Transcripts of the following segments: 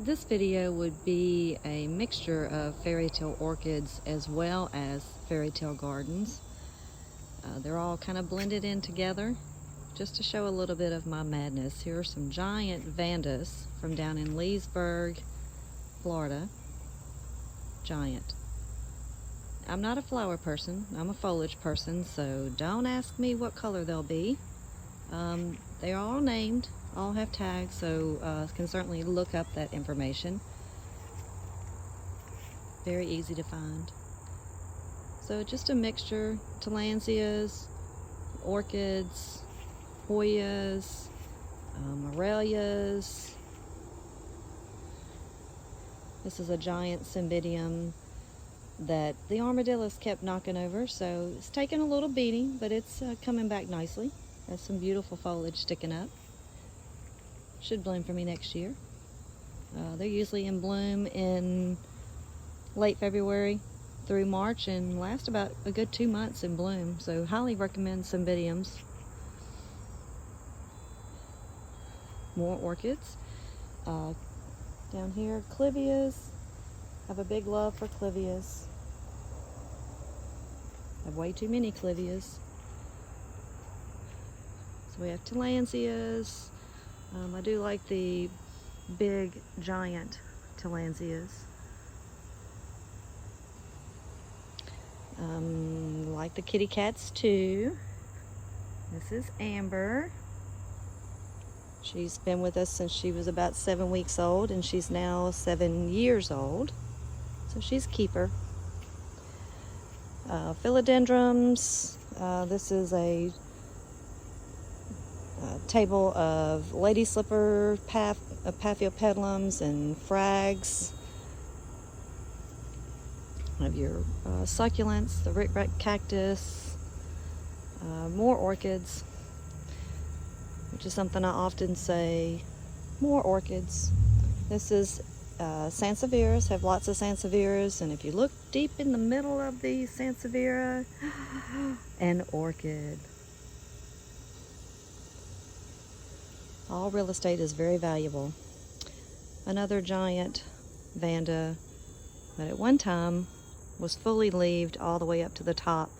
This video would be a mixture of fairy tale orchids as well as fairy tale gardens. They're all kind of blended in together just to show a little bit of my madness. Here are some giant vandas from down in Leesburg, Florida. Giant. I'm not a flower person, I'm a foliage person, so don't ask me what color they'll be. They are all named, all have tags, so can certainly look up that information. Very easy to find. So just a mixture, tillandsias, orchids, hoyas, morelias. This is a giant cymbidium that the armadillos kept knocking over, so it's taking a little beating, but it's coming back nicely. Has some beautiful foliage sticking up. Should bloom for me next year. They're usually in bloom in late February through March and last about a good 2 months in bloom, so highly recommend cymbidiums. More orchids. Down here, clivias. I have a big love for clivias. I have way too many clivias. So we have tillandsias. I do like the big, giant tillandsias. Like the kitty cats too. This is Amber. She's been with us since she was about 7 weeks old, and she's now 7 years old. So she's a keeper. Philodendrons. This is a table of lady slipper, paphiopedilums, and frags. Of your succulents, the rick-rack cactus, more orchids, which is something I often say, more orchids. This is sansevieras, have lots of sansevieras, and if you look deep in the middle of the sanseviera, an orchid. All real estate is very valuable. Another giant vanda that at one time was fully leaved all the way up to the top.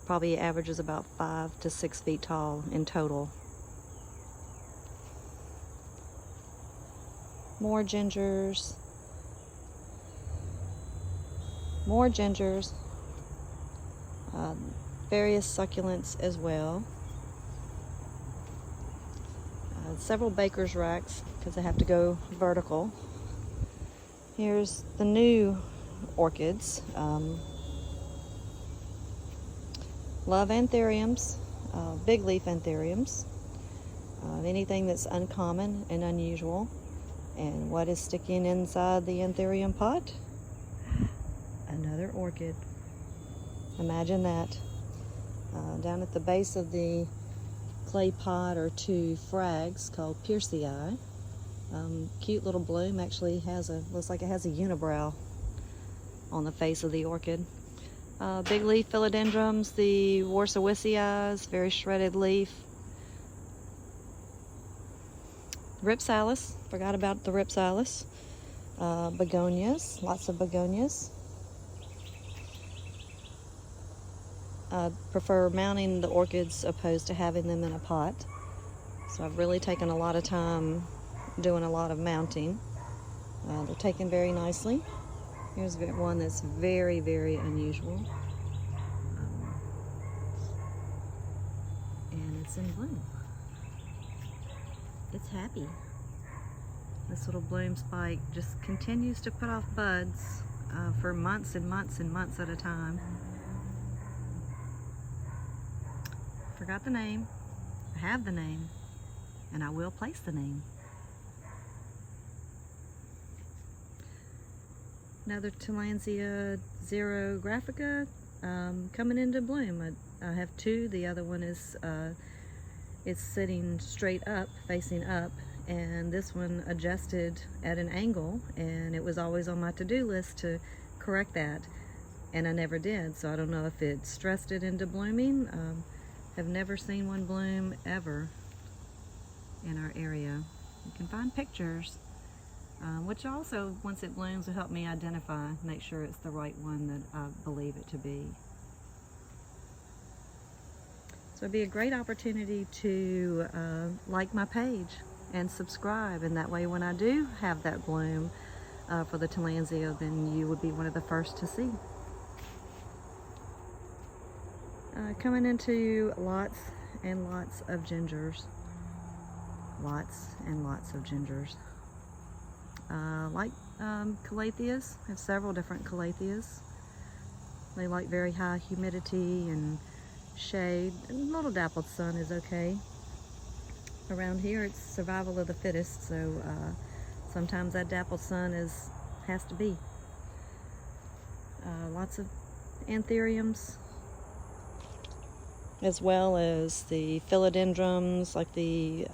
Probably averages about 5 to 6 feet tall in total. More gingers. More gingers. Various succulents as well. Several baker's racks because they have to go vertical. Here's the new orchids. Love anthuriums, big leaf anthuriums, anything that's uncommon and unusual. And what is sticking inside the anthurium pot? Another orchid. Imagine that. Down at the base of the clay pot are 2 frags called Piercii. Cute little bloom, actually looks like it has a unibrow on the face of the orchid. Big leaf philodendrons, the Warsawisii, very shredded leaf. Ripsalis, forgot about the Ripsalis. Begonias, lots of begonias. I prefer mounting the orchids opposed to having them in a pot. So I've really taken a lot of time doing a lot of mounting. They're taken very nicely. Here's one that's very, very unusual. And it's in bloom. It's happy. This little bloom spike just continues to put off buds for months and months and months at a time. Forgot the name. I have the name, and I will place the name. Another Tillandsia xerographica coming into bloom. I have 2. The other one is it's sitting straight up, facing up, and this one adjusted at an angle, and it was always on my to-do list to correct that, and I never did. So I don't know if it stressed it into blooming. Have never seen one bloom ever in our area. You can find pictures. which also, once it blooms, will help me identify, make sure it's the right one that I believe it to be. So it'd be a great opportunity to like my page and subscribe, and that way when I do have that bloom for the Tillandsia, then you would be one of the first to see. Coming into lots and lots of gingers. Lots and lots of gingers. Like calatheas, I have several different calatheas. They like very high humidity and shade. A little dappled sun is okay. Around here it's survival of the fittest, so sometimes that dappled sun has to be. Lots of anthuriums, as well as the philodendrons, like the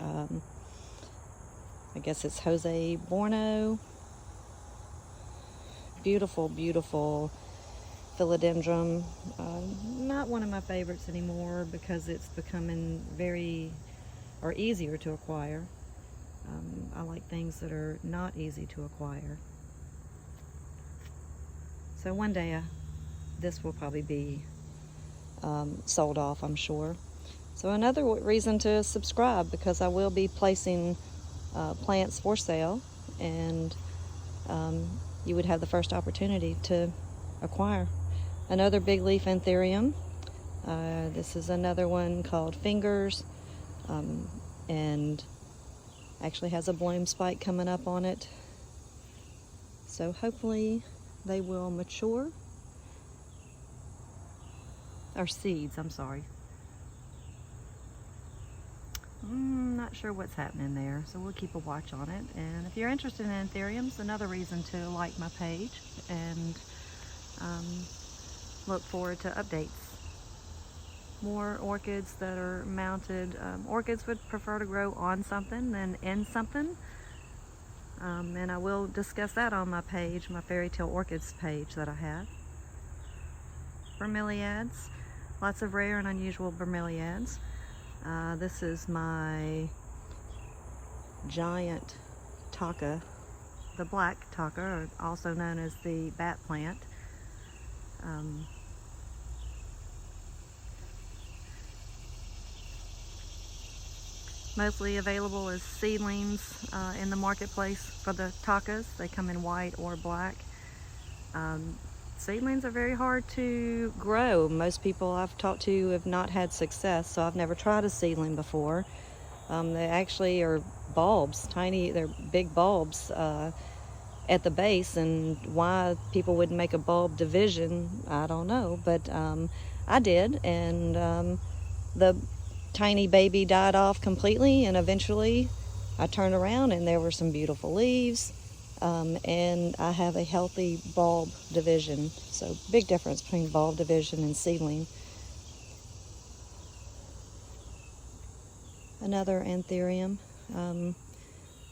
I guess it's Jose Borno. Beautiful, beautiful philodendron. Not one of my favorites anymore because it's becoming easier to acquire. I like things that are not easy to acquire. So one day this will probably be sold off, I'm sure. So another reason to subscribe, because I will be placing plants for sale, and you would have the first opportunity to acquire. Another big leaf anthurium. This is another one called Fingers, and actually has a bloom spike coming up on it. So hopefully they will mature. Or seeds, I'm sorry. Not sure what's happening there, so we'll keep a watch on it. And if you're interested in anthuriums, another reason to like my page and look forward to updates. More orchids that are mounted. Orchids would prefer to grow on something than in something. And I will discuss that on my page, my Fairy Tale Orchids page that I have. Bromeliads, lots of rare and unusual bromeliads. This is my giant taka, the black taka, or also known as the bat plant. Mostly available as seedlings in the marketplace for the takas. They come in white or black. Seedlings are very hard to grow. Most people I've talked to have not had success, so I've never tried a seedling before. They actually are bulbs, tiny, they're big bulbs at the base, and why people wouldn't make a bulb division, I don't know, but I did, and the tiny baby died off completely, and eventually I turned around and there were some beautiful leaves. And I have a healthy bulb division. So big difference between bulb division and seedling. Another anthurium.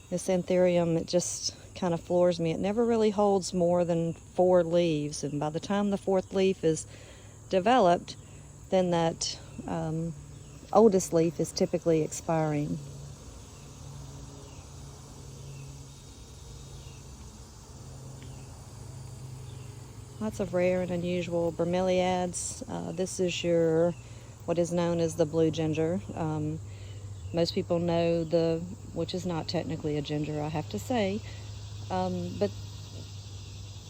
This anthurium, it just kind of floors me. It never really holds more than 4 leaves, and by the time the 4th leaf is developed, then that oldest leaf is typically expiring. Lots of rare and unusual bromeliads. This is what is known as the blue ginger. Most people know which is not technically a ginger, I have to say, but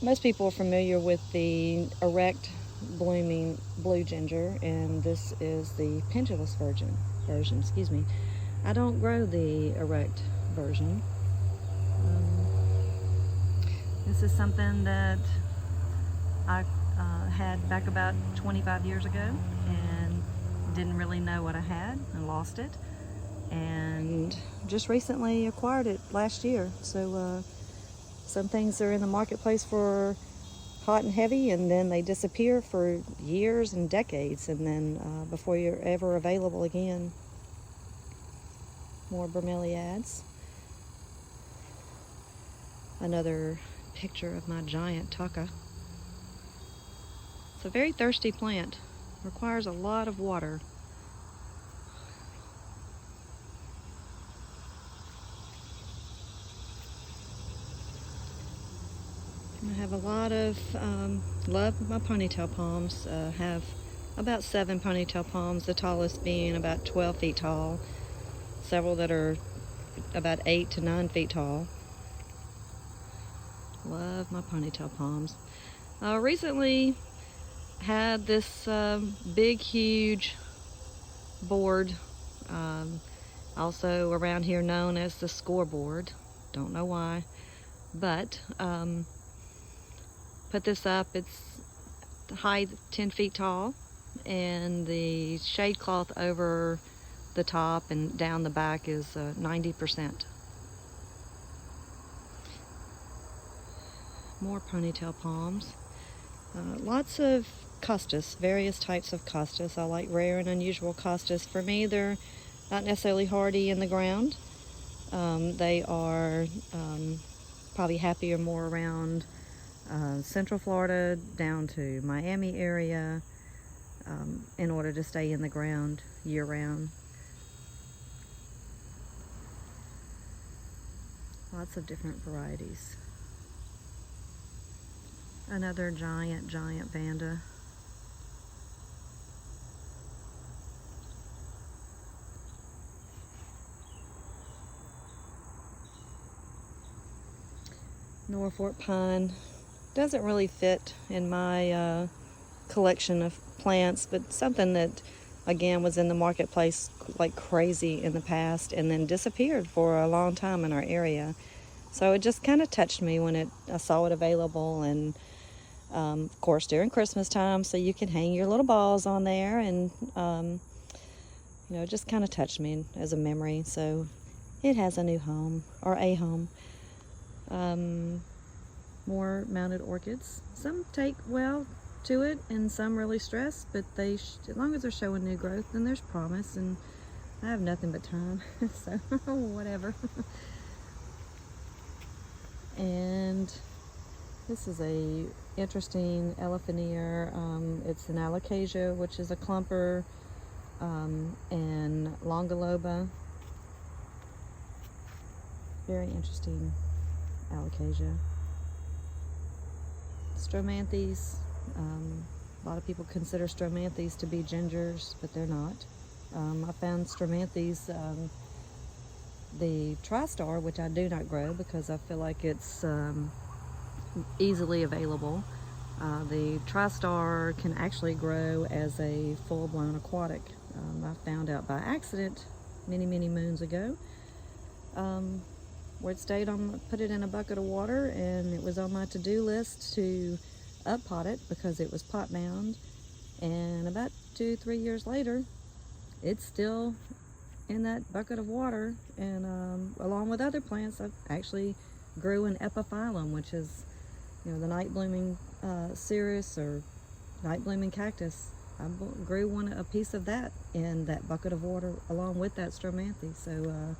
most people are familiar with the erect blooming blue ginger, and this is the pendulous version. Excuse me. I don't grow the erect version. This is something that I had back about 25 years ago and didn't really know what I had and lost it, and just recently acquired it last year. So some things are in the marketplace for hot and heavy, and then they disappear for years and decades, and then before you're ever available again. More bromeliads. Another picture of my giant taka. It's a very thirsty plant. Requires a lot of water. I have a lot of, love my ponytail palms. Have about 7 ponytail palms, the tallest being about 12 feet tall. Several that are about 8 to 9 feet tall. Love my ponytail palms. Recently had this big, huge board, also around here known as the scoreboard. Don't know why, but put this up. It's height 10 feet tall, and the shade cloth over the top and down the back is 90%. More ponytail palms. Lots of costus, various types of costus. I like rare and unusual costus. For me, they're not necessarily hardy in the ground. They are probably happier more around Central Florida down to Miami area in order to stay in the ground year-round. Lots of different varieties. Another giant vanda. Norfolk pine doesn't really fit in my collection of plants, but something that again was in the marketplace like crazy in the past and then disappeared for a long time in our area. So it just kind of touched me when I saw it available, and of course during Christmas time, so you can hang your little balls on there, and you know, it just kind of touched me as a memory. So it has a new home, or a home. More mounted orchids. Some take well to it and some really stress, but as long as they're showing new growth, then there's promise, and I have nothing but time. So whatever. And this is a interesting elephant ear. It's an alocasia, which is a clumper, and longaloba. Very interesting alocasia. Stromanthes. A lot of people consider stromanthes to be gingers, but they're not. I found stromanthes, the TriStar, which I do not grow because I feel like it's easily available. The TriStar can actually grow as a full-blown aquatic. I found out by accident many moons ago, where it stayed on, put it in a bucket of water, and it was on my to-do list to up-pot it because it was pot bound, and about 2-3 years later it's still in that bucket of water. And along with other plants, I actually grew an epiphyllum, which is, you know, the night blooming cereus or night blooming cactus. I grew a piece of that in that bucket of water along with that stromanthe. So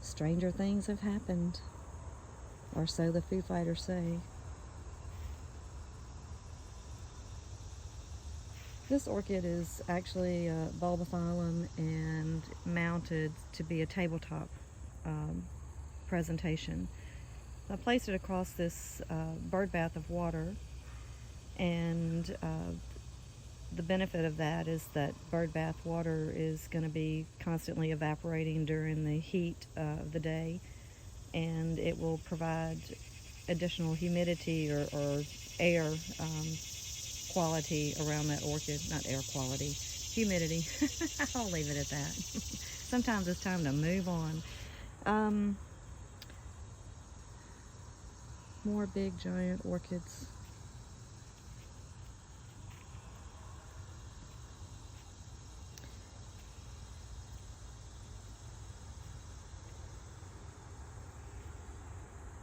stranger things have happened, or so the Foo Fighters say. This orchid is actually a bulbophyllum and mounted to be a tabletop presentation. I placed it across this bird bath of water, and the benefit of that is that bird bath water is going to be constantly evaporating during the heat of the day, and it will provide additional humidity or air quality around that orchid. Not air quality, humidity. I'll leave it at that. Sometimes it's time to move on. More big giant orchids.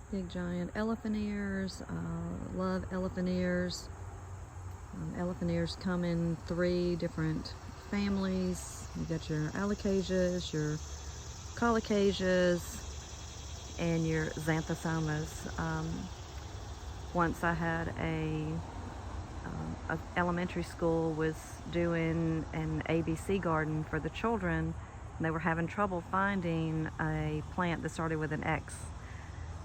Big giant elephant ears. Love elephant ears. Elephant ears come in 3 different families. You got your alocasias, your colocasias, and your xanthosomas. Once I had a elementary school was doing an ABC garden for the children, and they were having trouble finding a plant that started with an X.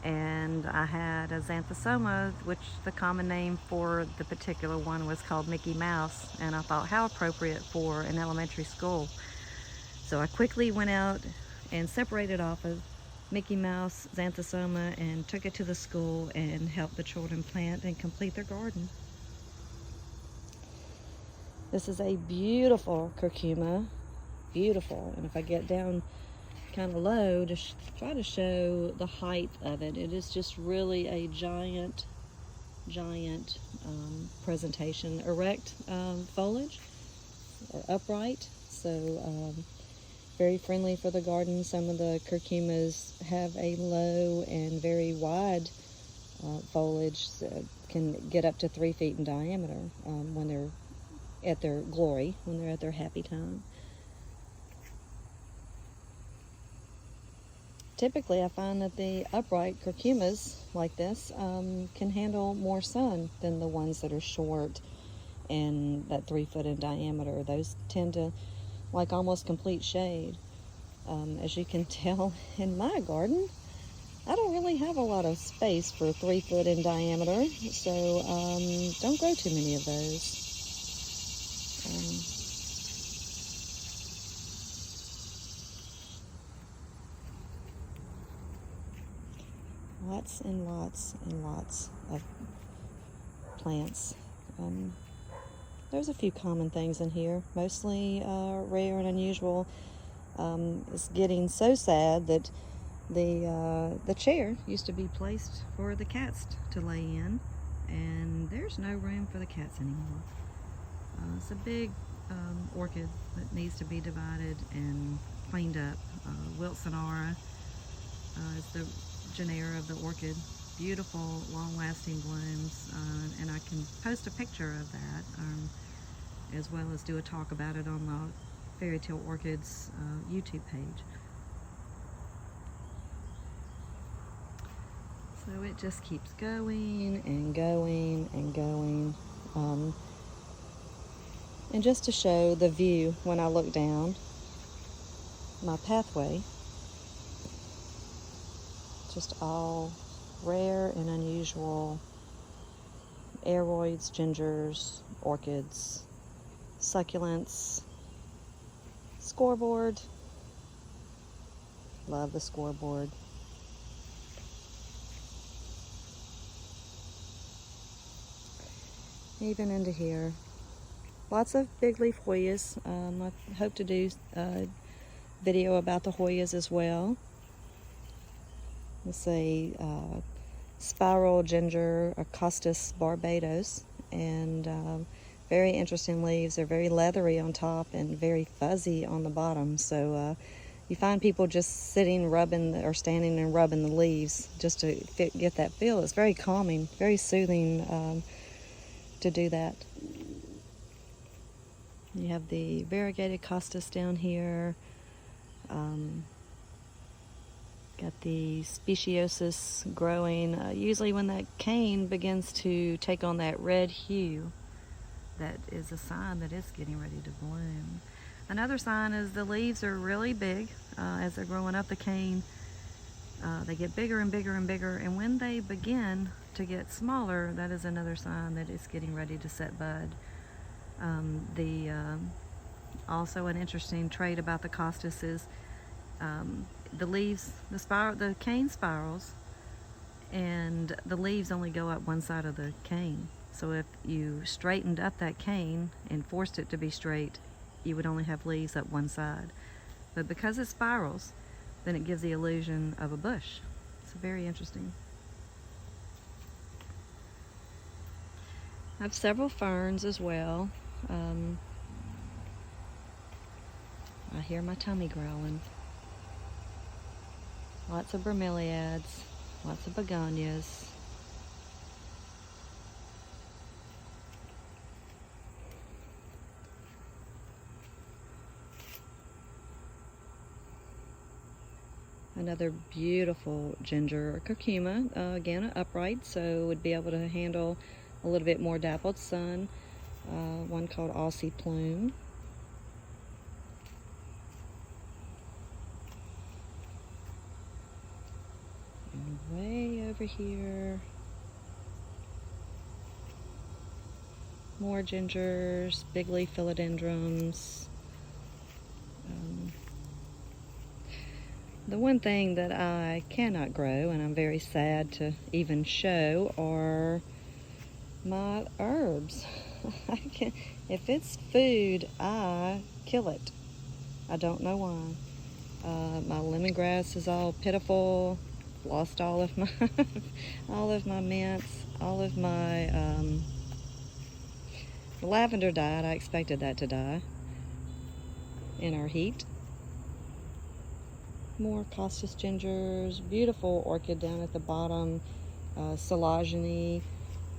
And I had a xanthosoma, which the common name for the particular one was called Mickey Mouse, and I thought how appropriate for an elementary school. So I quickly went out and separated off a Mickey Mouse xanthosoma and took it to the school and helped the children plant and complete their garden. This is a beautiful curcuma, beautiful. And if I get down kind of low to try to show the height of it, it is just really a giant presentation. Erect foliage, or upright, so very friendly for the garden. Some of the curcumas have a low and very wide foliage that can get up to 3 feet in diameter when they're at their glory, when they're at their happy time. Typically, I find that the upright curcumas like this can handle more sun than the ones that are short and that 3 foot in diameter. Those tend to like almost complete shade. As you can tell in my garden, I don't really have a lot of space for 3 foot in diameter, so don't grow too many of those. Lots and lots and lots of plants. There's a few common things in here, mostly rare and unusual. It's getting so sad that the chair used to be placed for the cats to lay in, and there's no room for the cats anymore. It's a big orchid that needs to be divided and cleaned up. Wilsonara is the genera of the orchid. Beautiful, long-lasting blooms, and I can post a picture of that, as well as do a talk about it on the Fairy Tale Orchids YouTube page. So it just keeps going and going and going. And just to show the view when I look down my pathway, just all rare and unusual aroids, gingers, orchids, succulents, scoreboard. Love the scoreboard. Even into here. Lots of big leaf Hoyas. I hope to do a video about the Hoyas as well. It's a spiral ginger, Acostus barbados, and very interesting leaves. They're very leathery on top and very fuzzy on the bottom. So you find people just sitting, rubbing, or standing and rubbing the leaves just to get that feel. It's very calming, very soothing to do that. You have the variegated costus down here. Got the speciosus growing. Usually when that cane begins to take on that red hue, that is a sign that it's getting ready to bloom. Another sign is the leaves are really big as they're growing up the cane. They get bigger and bigger and bigger, and when they begin to get smaller, that is another sign that it's getting ready to set bud. Also an interesting trait about the costus is the leaves, the cane spirals, and the leaves only go up one side of the cane. So if you straightened up that cane and forced it to be straight, you would only have leaves up one side. But because it spirals, then it gives the illusion of a bush. It's very interesting. I have several ferns as well. I hear my tummy growling. Lots of bromeliads, lots of begonias. Another beautiful ginger or curcuma, again upright, so would be able to handle a little bit more dappled sun. One called Aussie Plume. And way over here, more gingers, big leaf philodendrons. The one thing that I cannot grow, and I'm very sad to even show, are my herbs. If it's food, I kill it. I don't know why. My lemongrass is all pitiful. Lost all of my all of my mints, all of my lavender died. I expected that to die in our heat. More costus gingers, beautiful orchid down at the bottom, silageny,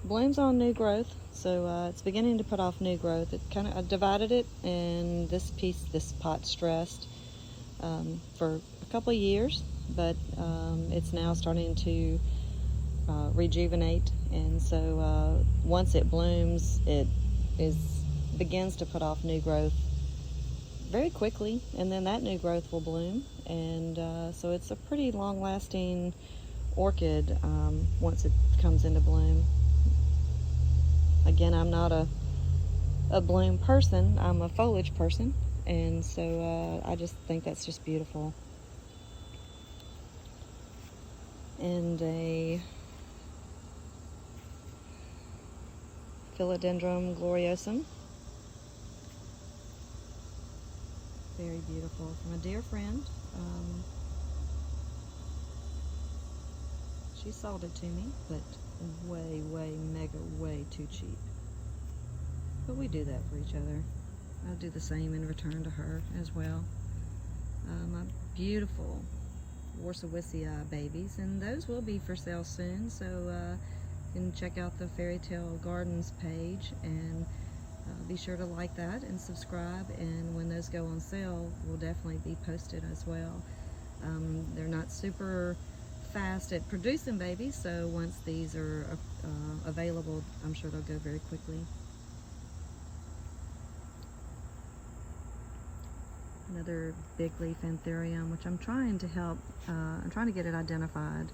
blooms on new growth, so it's beginning to put off new growth. I divided it, and this pot stressed for a couple of years, but it's now starting to rejuvenate, and so once it blooms, it begins to put off new growth very quickly, and then that new growth will bloom, and so it's a pretty long-lasting orchid once it comes into bloom. Again, I'm not a bloom person, I'm a foliage person, and so I just think that's just beautiful. And a Philodendron gloriosum. Very beautiful. From a dear friend. She sold it to me, but way too cheap. But we do that for each other. I'll do the same in return to her as well. My beautiful Warsawisii babies, and those will be for sale soon, so you can check out the Fairy Tale Gardens page, and be sure to like that and subscribe, and when those go on sale, will definitely be posted as well. They're not super fast at producing babies, so once these are available, I'm sure they'll go very quickly. Another big leaf anthurium, which I'm trying to help, I'm trying to get it identified.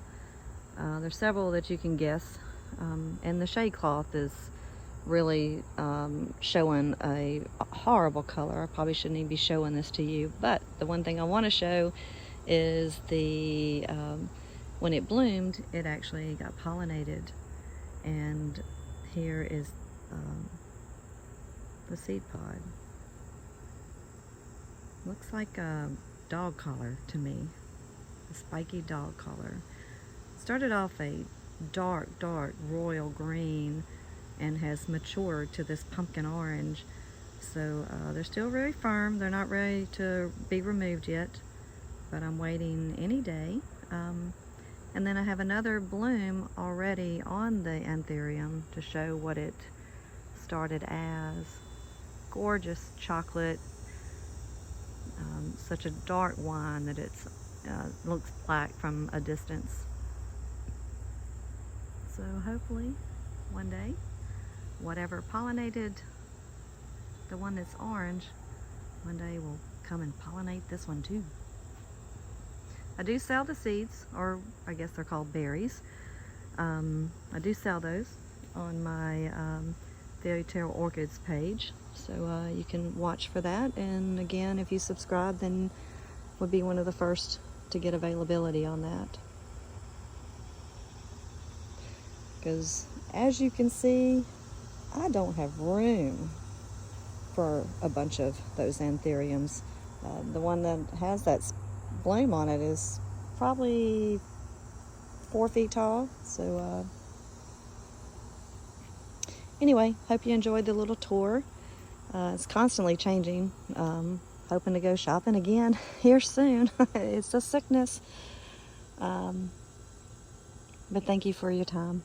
There's several that you can guess, and the shade cloth is really showing a horrible color. I probably shouldn't even be showing this to you, but the one thing I want to show is the when it bloomed, it actually got pollinated, and here is the seed pod. Looks like a dog collar to me, a spiky dog collar. Started off a dark royal green and has matured to this pumpkin orange. So they're still very firm. They're not ready to be removed yet, but I'm waiting any day. And then I have another bloom already on the anthurium to show what it started as. Gorgeous chocolate, such a dark wine that it looks black from a distance. So hopefully one day, whatever pollinated the one that's orange, one day will come and pollinate this one too. I do sell the seeds, or I guess they're called berries. I do sell those on my Fairy Tale Orchids page, so you can watch for that. And again, if you subscribe, then would be one of the first to get availability on that. Because as you can see, I don't have room for a bunch of those anthuriums. The one that has that bloom on it is probably 4 feet tall. So anyway, hope you enjoyed the little tour. It's constantly changing. Hoping to go shopping again here soon. It's a sickness. But thank you for your time.